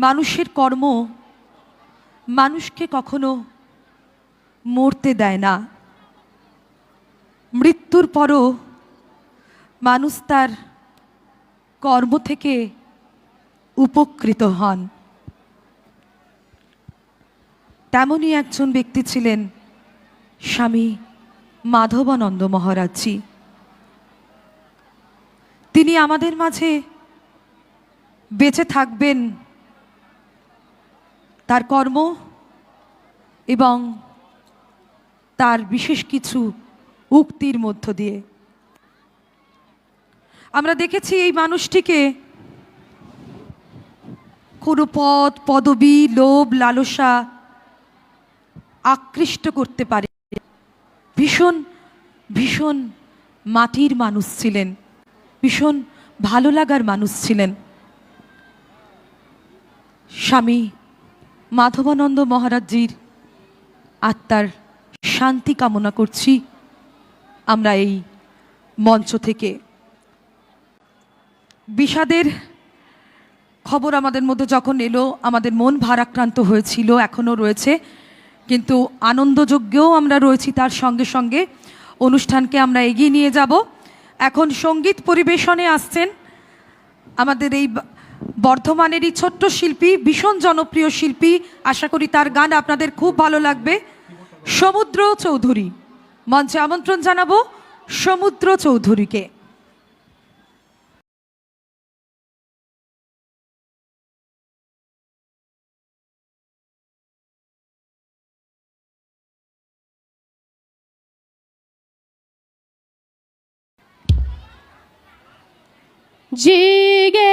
মানুষের কর্ম মানুষকে কখনো মরতে দেয় না। মৃত্যুর পরও মানুষ তার কর্ম থেকে উপকৃত হন। তেমনই একজন ব্যক্তি ছিলেন স্বামী মাধবানন্দ মহারাজজি। তিনি আমাদের মাঝে বেঁচে থাকবেন তার কর্ম এবং তার বিশেষ কিছু উক্তির মধ্য দিয়ে। আমরা দেখেছি এই মানুষটিকে কোনো পদ পদবী লোভ লালসা আকৃষ্ট করতে পারে। ভীষণ ভীষণ মাটির মানুষ ছিলেন, ভীষণ ভালো লাগার মানুষ ছিলেন। স্বামী মাধবানন্দ মহারাজজির আত্মার শান্তি কামনা করছি আমরা এই মঞ্চ থেকে। বিষাদের খবর আমাদের মধ্যে যখন এলো আমাদের মন ভারাক্রান্ত হয়েছিল, এখনও রয়েছে, কিন্তু আনন্দযজ্ঞেও আমরা রয়েছি। তার সঙ্গে সঙ্গে অনুষ্ঠানকে আমরা এগিয়ে নিয়ে যাব। এখন সঙ্গীত পরিবেশনে আসছেন আমাদের এই বর্ধমানেরই ছোট্ট শিল্পী, ভীষণ জনপ্রিয় শিল্পী, আশা করি তার গান আপনাদের খুব ভালো লাগবে, সমুদ্র চৌধুরী। মঞ্চে আমন্ত্রণ জানাবো সমুদ্র চৌধুরীকে। জেগে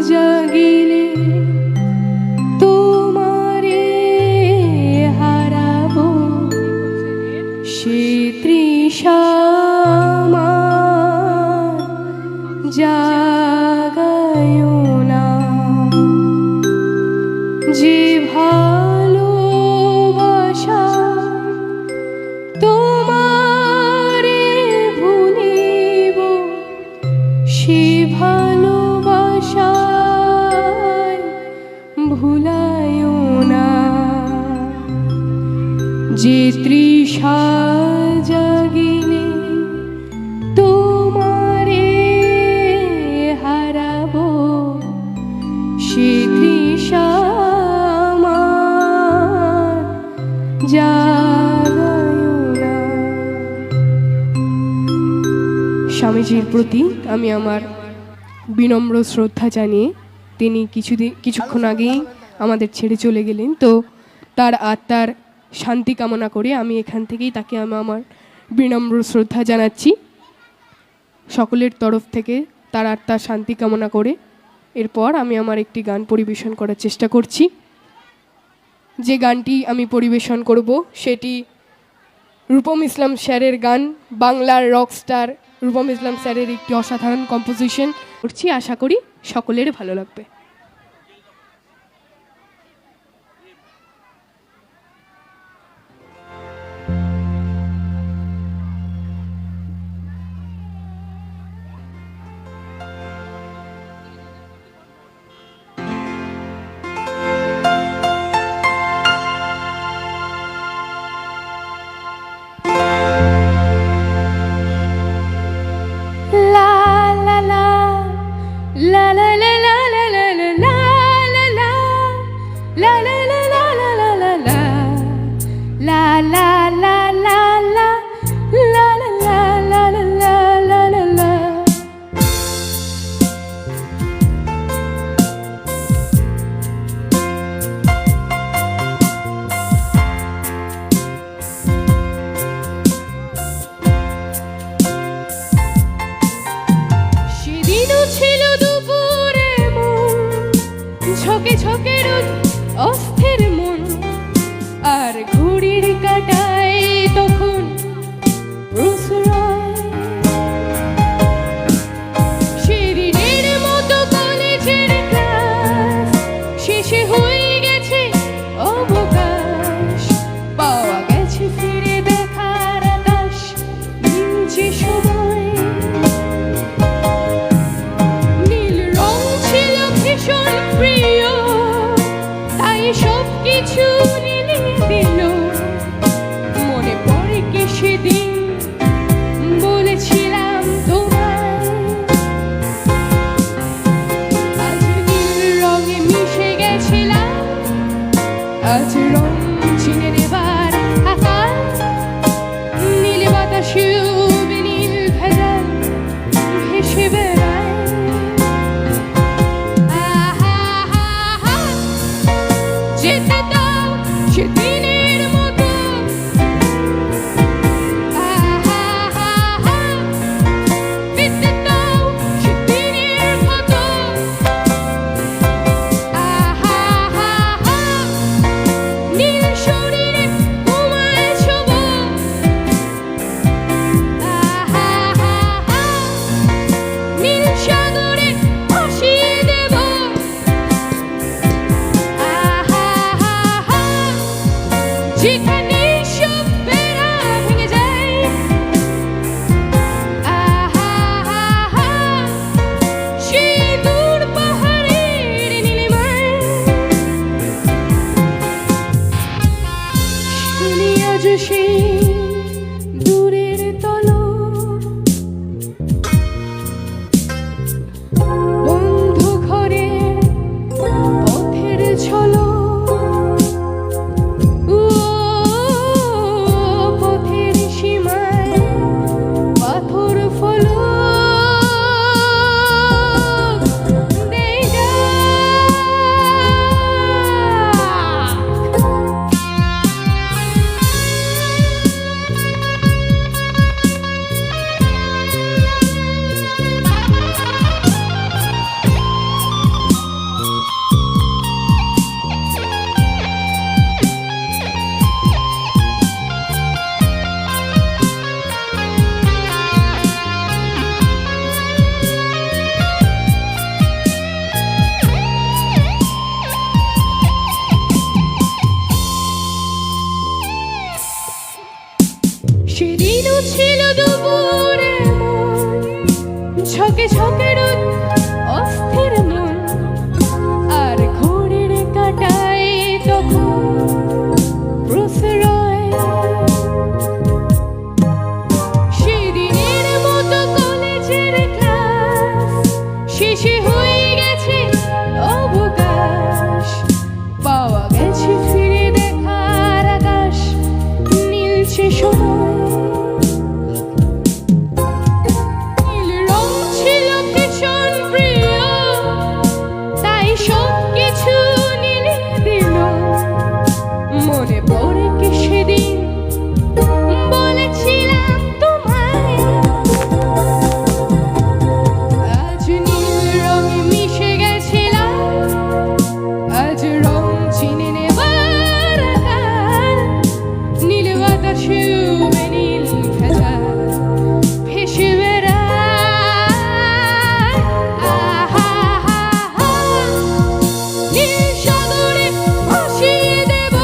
জাগিলে তোমারে হারাবো, সে তৃষা জাগায়ো না। যে ভালোবাসা তোমারে ভুলিব, সে ভালোবাসায় ভুলায়ো না। যে তৃষা জাগিলে তোমারে হারাবো, সে তৃষা জাগায়ো না। স্বামীজির প্রতি আমি আমার বিনম্র শ্রদ্ধা জানিয়ে, তিনি কিছুক্ষণ আগেই আমাদের ছেড়ে চলে গেলেন, তো তার আত্মার শান্তি কামনা করে আমি এখান থেকেই তাকে আমার বিনম্র শ্রদ্ধা জানাচ্ছি সকলের তরফ থেকে, তার আত্মার শান্তি কামনা করে। এরপর আমি আমার একটি গান পরিবেশন করার চেষ্টা করছি। যে গানটি আমি পরিবেশন করব সেটি রূপম ইসলাম স্যারের গান, বাংলার রকস্টার রূপম ইসলাম স্যারের একটি অসাধারণ কম্পোজিশন করছি, আশা করি সকলের ভালো লাগবে। La la la la la la la la la অস্থির মন আর ঘড়ির কাটায় তখন প্রশ্রয়। সেদিনের মতো কলেজের ক্লাস শেষে হয়ে গেছে অবকাশ, পাওয়া গেছে ফিরে দেখার আকাশ, মিলছে সময়। নীল রং ছিল ভীষণ প্রিয়, তাই সব কিছু নীলে দিল। মনে পড়ে কি সেদিন বলেছিলাম তোমায়, আজ নীল রঙে মিশে গেছিলাম, আজ রং চিনে নেবার আকাশ। নীল বাতাসে উবে নীল ভেজাল ভেসে বেড়ায়। আহা, যেতে দাও সেদিনের মতো, আহা, যেতে দাও সেদিনের মতো, আহা, নীল শরীরে তোমায় ছোঁব, আহা, নীল সাগরে ভাসিয়ে দেব, আহা, যেখানে সব বেড়া ভেঙে যায়, আহা, সেই দূর পাহাড়ের নীলিমায়। শুনি আজ সেই দূরের তলব, বন্ধ ঘরে পথের ঝলক, ও পথের সীমায় পাথর ফলক দেই ডাক। সেদিনও ছিল দুপুরে মন, ঝকে ঝকে রোদ অস্থির মন আর ঘড়ির কাটায় তখন প্রশ্রয়। সেদিনের মতো কলেজের ক্লাস শেষে হয়ে গেছে অবকাশ, পাওয়া গেছে ফিরে দেখার আকাশ, মিলছে সময়। নীল রং ছিল ভীষণ প্রিয়, তাই সব কিছু নীলে দিল। মনে পড়ে কি সেদিন বলেছিলাম তোমায়, আজ নীল রঙে মিশে গেছিলাম, আজ রং চিনে নেবার আকার। নীল বাতাসে উবে নীল ভেজাল ভেসে বেড়ায়, আহা, নীল সাগরে ভাসিয়ে দেব,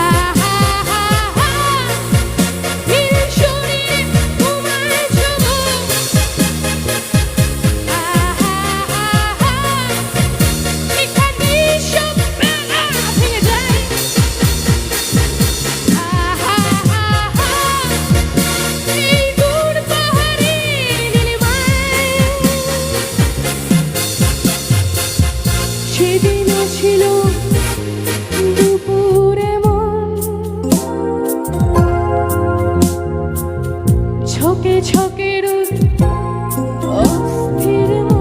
আহা, নীল শরীরে তোমায় ছোঁব, আহা, যেখানে সব বেড়া ভেঙে যায়, আহা, সেই দূর পাহাড়ের নীলিমায়। সেদিনও ছিল দুপুরে মন, ঝকে ঝকে রোদ অস্থির মন।